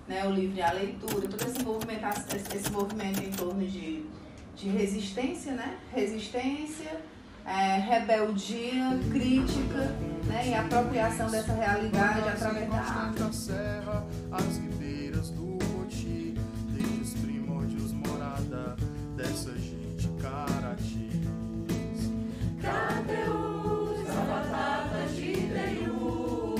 né, o livro e a leitura, todo esse movimento em torno de resistência, né? Resistência, rebeldia, crítica, né? E apropriação dessa realidade através da arte. Da serra, as ribeiras do Poti, desde os primórdios morada dessa gente caratis. Crateus, a batata de Deyu,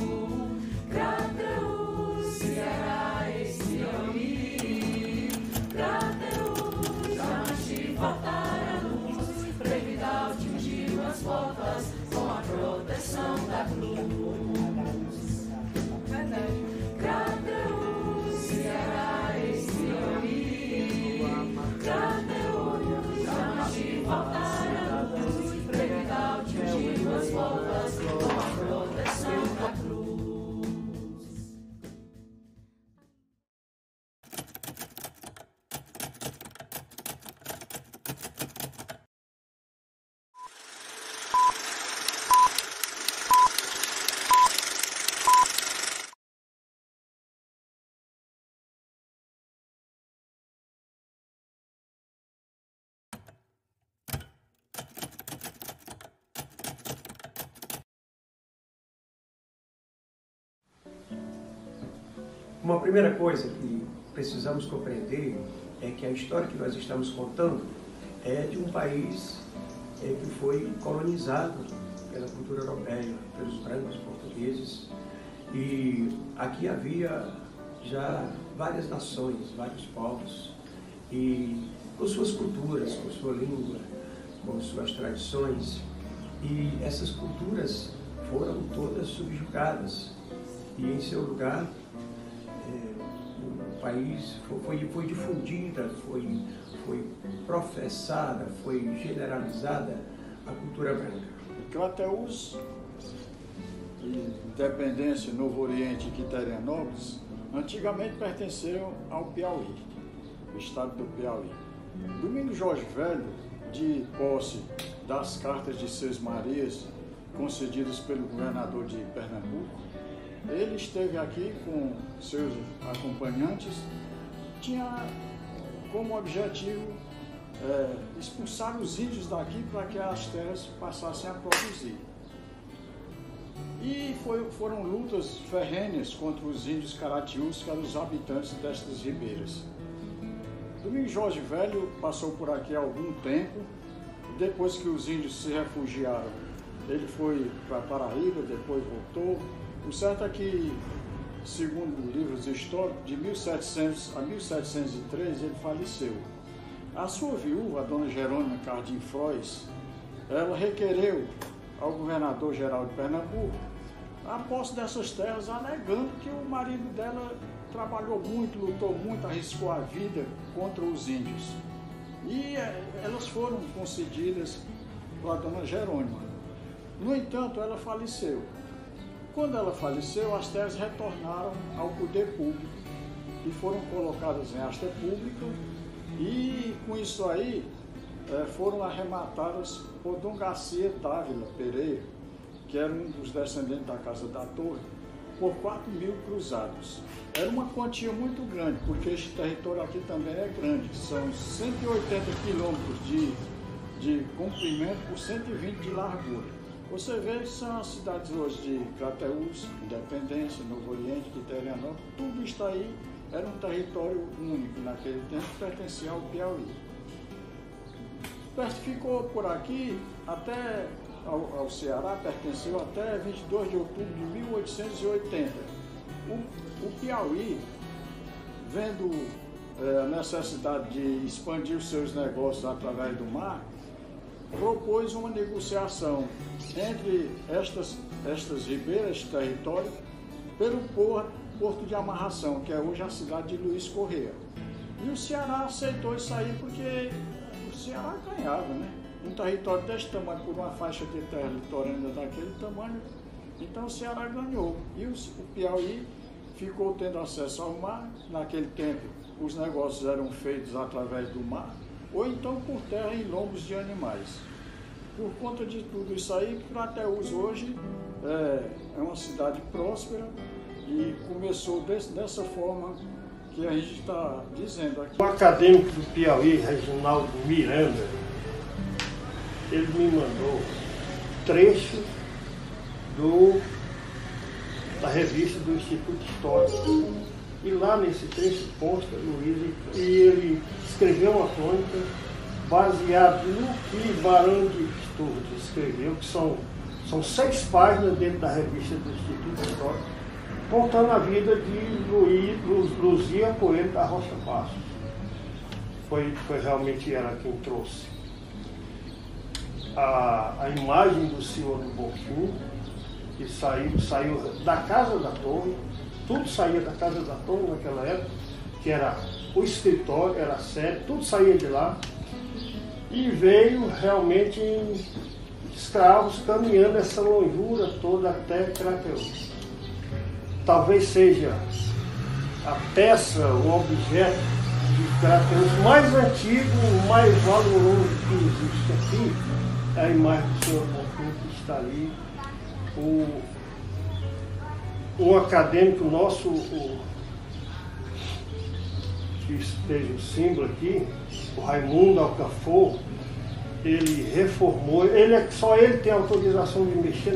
Crateus, Ceará, esse Ami, Crateus, Jamachi, faltaram luz, Brevidal tingiu as portas com a proteção da cruz. Verdade. Crateus, Ceará, esse Ami, Crateus, Jamachi, faltaram luz, Brevidal tingiu as portas com a proteção da cruz. Uma primeira coisa que precisamos compreender é que a história que nós estamos contando é de um país que foi colonizado pela cultura europeia, pelos brancos portugueses, e aqui havia já várias nações, vários povos, e com suas culturas, com sua língua, com suas tradições, e essas culturas foram todas subjugadas, e em seu lugar o país foi difundida, foi professada, foi generalizada a cultura branca. Crateús, Independência, Novo Oriente e Quiterianópolis, antigamente pertenceram ao Piauí, o estado do Piauí. Domingos Jorge Velho, de posse das cartas de Seis Marias, concedidas pelo governador de Pernambuco, ele esteve aqui com seus acompanhantes, tinha como objetivo expulsar os índios daqui para que as terras passassem a produzir. E foram lutas ferrenhas contra os índios caratiús, que eram os habitantes destas ribeiras. Domingos Jorge Velho passou por aqui há algum tempo, depois que os índios se refugiaram, ele foi para Paraíba, depois voltou. O certo é que, segundo livros históricos, de 1700 a 1703 ele faleceu. A sua viúva, a dona Jerônima Cardim Frois, ela requereu ao governador-geral de Pernambuco a posse dessas terras, alegando que o marido dela trabalhou muito, lutou muito, arriscou a vida contra os índios. E elas foram concedidas para a dona Jerônima. No entanto, ela faleceu. Quando ela faleceu, as terras retornaram ao poder público e foram colocadas em asta pública, e com isso aí foram arrematadas por Dom Garcia Dávila Pereira, que era um dos descendentes da Casa da Torre, por 4.000 cruzados. Era uma quantia muito grande, porque este território aqui também é grande, são 180 quilômetros de comprimento por 120 de largura. Você vê, são as cidades hoje de Crateús, Independência, Novo Oriente, Quiterianópolis, tudo isso aí era um território único naquele tempo, que pertencia ao Piauí. Ficou por aqui até ao Ceará, pertenceu até 22 de outubro de 1880. O Piauí, vendo a necessidade de expandir os seus negócios através do mar, propôs uma negociação entre estas ribeiras de território pelo porto de amarração, que é hoje a cidade de Luiz Correia. E o Ceará aceitou isso aí porque o Ceará ganhava, né? Um território desse tamanho, por uma faixa de terra litorânea daquele tamanho, então o Ceará ganhou. E o Piauí ficou tendo acesso ao mar. Naquele tempo, os negócios eram feitos através do mar, ou então por terra em lombos de animais. Por conta de tudo isso aí, Crateús hoje é uma cidade próspera e começou dessa forma que a gente está dizendo aqui. O acadêmico do Piauí, Reginaldo Miranda, ele me mandou trecho da revista do Instituto Histórico. E lá nesse trecho consta, Luiz, e ele escreveu uma crônica baseada no que Barão de Sturges escreveu, que são 6 páginas dentro da revista do Instituto Histórico, contando a vida de Luzia Coelho da Rocha Passos. Foi realmente ela quem trouxe a imagem do Senhor do Bonfim, que saiu da Casa da Torre. Tudo saía da Casa da Torre naquela época, que era o escritório, era a sede, tudo saía de lá. E veio realmente escravos caminhando essa longura toda até Crateús. Talvez seja a peça, o objeto de Crateús mais antigo, mais valoroso que existe aqui, é a imagem do Senhor Bonfim que está ali. Um acadêmico nosso, que esteja o símbolo aqui, o Raimundo Alcafor, ele reformou, só ele tem autorização de mexer